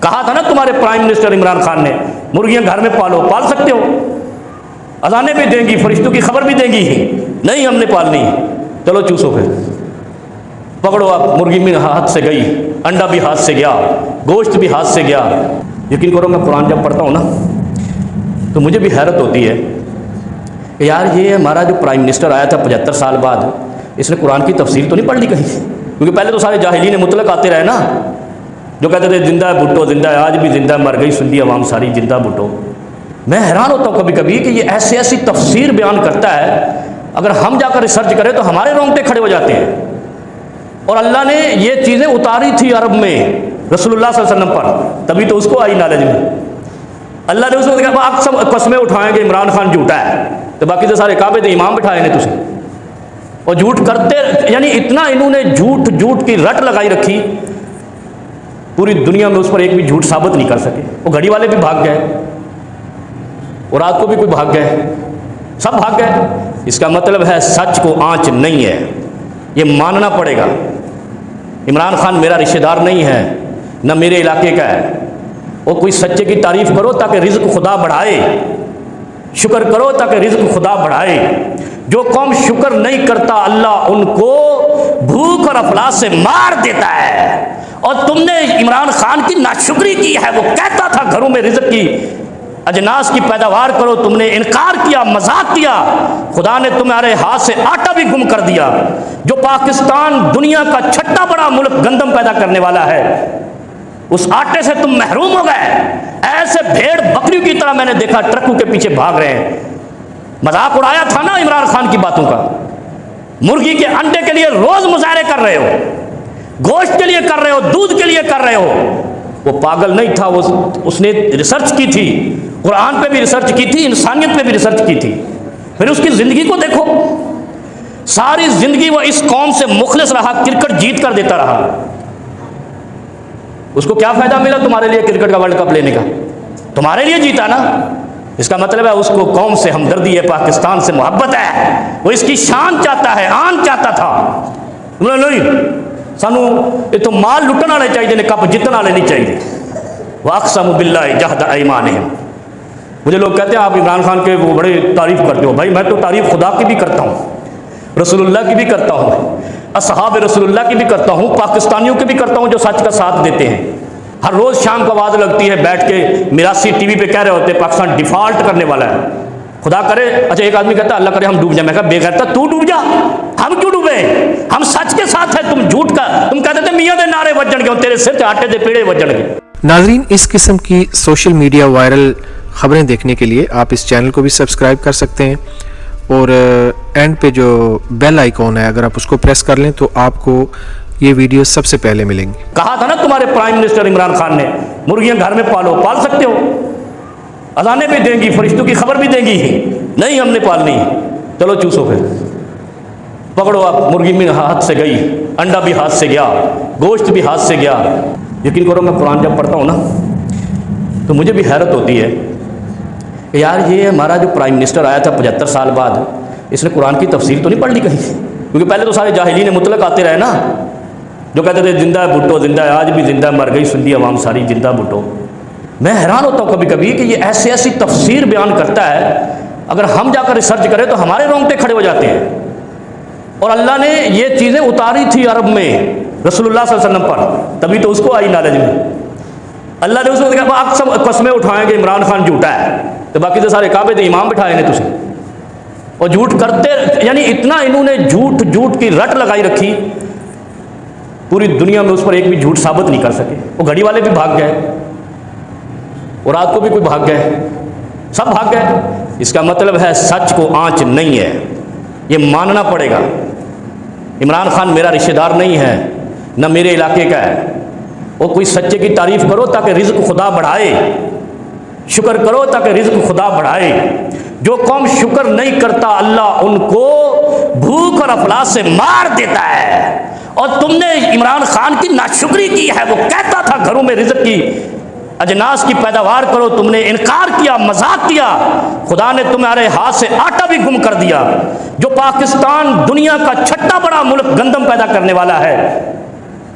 کہا تھا نا تمہارے پرائم منسٹر عمران خان نے مرغیاں گھر میں پالو، پال سکتے ہو، اذانیں بھی دیں گی، فرشتوں کی خبر بھی دیں گی، نہیں ہم نے پالنی، چلو چوسو پھر پکڑو آپ، مرغی بھی ہاتھ سے گئی، انڈا بھی ہاتھ سے گیا، گوشت بھی ہاتھ سے گیا۔ یقین کرو میں قرآن جب پڑھتا ہوں نا تو مجھے بھی حیرت ہوتی ہے کہ یار یہ ہمارا جو پرائم منسٹر آیا تھا 75 سال بعد، اس نے قرآن کی تفسیر تو نہیں پڑھ لی کہیں؟ کیونکہ پہلے تو سارے جاہلین مطلق آتے رہے نا، جو کہتے تھے زندہ ہے بھٹو، زندہ ہے، آج بھی زندہ ہے، مر گئی سندھی عوام ساری، زندہ بھٹو۔ میں حیران ہوتا ہوں کبھی کبھی کہ یہ ایسی تفسیر بیان کرتا ہے، اگر ہم جا کر ریسرچ کریں تو ہمارے رونگٹے کھڑے ہو جاتے ہیں۔ اور اللہ نے یہ چیزیں اتاری تھی عرب میں رسول اللہ صلی اللہ علیہ وسلم پر، تبھی تو اس کو آئی نالج میں۔ اللہ نے اس کو کہا آپ سب قسمیں اٹھائیں گے عمران خان جھوٹا ہے، تو باقی تو سارے کعبے دے امام بٹھائے نے تجھے، اور جھوٹ کرتے، یعنی اتنا انہوں نے جھوٹ کی رٹ لگائی رکھی، پوری دنیا میں اس پر ایک بھی جھوٹ ثابت نہیں کر سکے۔ وہ گھڑی والے بھی بھاگ گئے، اور رات کو بھی کوئی بھاگ گئے، سب بھاگ گئے۔ اس کا مطلب ہے سچ کو آنچ نہیں ہے، یہ ماننا پڑے گا۔ عمران خان میرا رشتہ دار نہیں ہے، نہ میرے علاقے کا ہے۔ وہ کوئی سچے کی تعریف کرو تاکہ رزق خدا بڑھائے، شکر کرو تاکہ رزق خدا بڑھائے۔ جو قوم شکر نہیں کرتا اللہ ان کو بھوک اور افلاس سے مار دیتا ہے۔ اور تم نے عمران خان کی ناشکری کی ہے، وہ کہتا تھا گھروں میں رزق کی اجناس کی پیداوار کرو، تم نے انکار کیا، مذاق کیا، خدا نے تمہارے ہاتھ سے آٹا بھی گم کر دیا۔ جو پاکستان دنیا کا چھٹا بڑا ملک گندم پیدا کرنے والا ہے، اس آٹے سے تم محروم ہو گئے۔ ایسے بھیڑ بکریوں کی طرح میں نے دیکھا ٹرکوں کے پیچھے بھاگ رہے ہیں۔ مذاق اڑایا تھا نا عمران خان کی باتوں کا، مرغی کے انڈے کے لیے روز مظاہرے کر رہے ہو، گوشت کے لیے کر رہے ہو، دودھ کے لیے کر رہے ہو۔ وہ پاگل نہیں تھا، اس نے ریسرچ کی تھی، قرآن پہ بھی ریسرچ کی تھی، انسانیت پہ بھی ریسرچ کی تھی۔ پھر اس کی زندگی کو دیکھو، ساری زندگی وہ اس قوم سے مخلص رہا، کرکٹ جیت کر دیتا رہا۔ اس کو کیا فائدہ ملا تمہارے لیے کرکٹ کا ورلڈ کپ لینے کا؟ تمہارے لیے جیتا نا۔ اس کا مطلب ہے اس کو قوم سے ہمدردی ہے، پاکستان سے محبت ہے، وہ اس کی شان چاہتا ہے، آن چاہتا تھا۔ نہیں سانو یہ تو مال لٹن والے چاہیے نے، کپ جتن والے نہیں چاہیے۔ واقسم باللہ جہد ایمانہم۔ مجھے لوگ کہتے ہیں آپ عمران خان کے وہ بڑے تعریف کرتے ہو، بھائی میں تو تعریف خدا کی بھی کرتا ہوں، رسول اللہ کی بھی کرتا ہوں، اصحاب رسول اللہ کی بھی کرتا ہوں، پاکستانیوں کی بھی کرتا ہوں جو سچ کا ساتھ دیتے ہیں۔ ہر روز شام کو آواز لگتی ہے، بیٹھ کے میراثی ٹی وی پہ کہہ رہے ہوتے ہیں پاکستان ڈیفالٹ کرنے والا ہے، خدا کرے۔ اچھا ایک آدمی کہتا ہے اللہ کرے ہم ڈوب جائیں، میں کہا بے غیرتا تو ڈوب جا، ہم کیوں ڈوبے؟ ہم سچ کے ساتھ ہیں، تم جھوٹ کا، تم کہتے تھے میاں دے نعرے وجن گے، تیرے سر تے آٹے دے پیڑے وجن گے۔ ناظرین، اس قسم کی سوشل میڈیا وائرل خبریں دیکھنے کے لیے آپ اس چینل کو بھی سبسکرائب کر سکتے ہیں، اور اینڈ پہ جو بیل آئیکن ہے اگر آپ اس کو پریس کر لیں تو آپ کو یہ ویڈیو سب سے پہلے ملیں گی۔ کہا تھا نا تمہارے پرائم منسٹر عمران خان نے مرغیاں گھر میں پالو، پال سکتے ہو، اذانیں بھی دیں گی، فرشتوں کی خبر بھی دیں گی، نہیں ہم نے پالنی، چلو چوسو پھر پکڑو آپ، مرغی بھی ہاتھ سے گئی، انڈا بھی ہاتھ سے گیا، گوشت بھی ہاتھ سے گیا۔ یقین کرو میں قرآن جب پڑھتا ہوں نا تو مجھے بھی حیرت ہوتی ہے کہ یار یہ ہمارا جو پرائم منسٹر آیا تھا 75 سال بعد، اس نے قرآن کی تفسیر تو نہیں پڑھ لی کہیں؟ کیونکہ پہلے تو سارے جاہلین مطلق آتے رہے نا، جو کہتے تھے زندہ ہے بھٹو، زندہ ہے، آج بھی زندہ ہے، مر گئی سندھی عوام ساری، زندہ بھٹو۔ میں حیران ہوتا ہوں کبھی کبھی کہ یہ ایسی تفسیر بیان کرتا ہے، اگر ہم جا کر ریسرچ کریں تو ہمارے رونگٹے کھڑے ہو جاتے ہیں۔ اور اللہ نے یہ چیزیں اتاری تھی عرب میں رسول اللہ صلی اللہ علیہ وسلم پر، تبھی تو اس کو آئی نالج میں۔ اللہ نے اس کو کہا آپ سب قسمیں اٹھائیں گے عمران خان جھوٹا ہے، تو باقی تو سارے کعبے دے امام بٹھائے نے تجھے، اور جھوٹ کرتے، یعنی اتنا انہوں نے جھوٹ کی رٹ لگائی رکھی، پوری دنیا میں اس پر ایک بھی جھوٹ ثابت نہیں کر سکے۔ وہ گھڑی والے بھی بھاگ گئے، اور رات کو بھی کوئی بھاگ گئے، سب بھاگ گئے۔ اس کا مطلب ہے سچ کو آنچ نہیں ہے، یہ ماننا پڑے گا۔ عمران خان میرا رشتہ دار نہیں ہے، نہ میرے علاقے کا ہے۔ وہ کوئی سچے کی تعریف کرو تاکہ رزق خدا بڑھائے، شکر کرو تاکہ رزق خدا بڑھائے۔ جو قوم شکر نہیں کرتا اللہ ان کو بھوک اور افلاس سے مار دیتا ہے۔ اور تم نے عمران خان کی ناشکری کی ہے، وہ کہتا تھا گھروں میں رزق کی اجناس کی پیداوار کرو، تم نے انکار کیا، مذاق کیا، خدا نے تمہارے ہاتھ سے آٹا بھی گم کر دیا۔ جو پاکستان دنیا کا چھٹا بڑا ملک گندم پیدا کرنے والا ہے،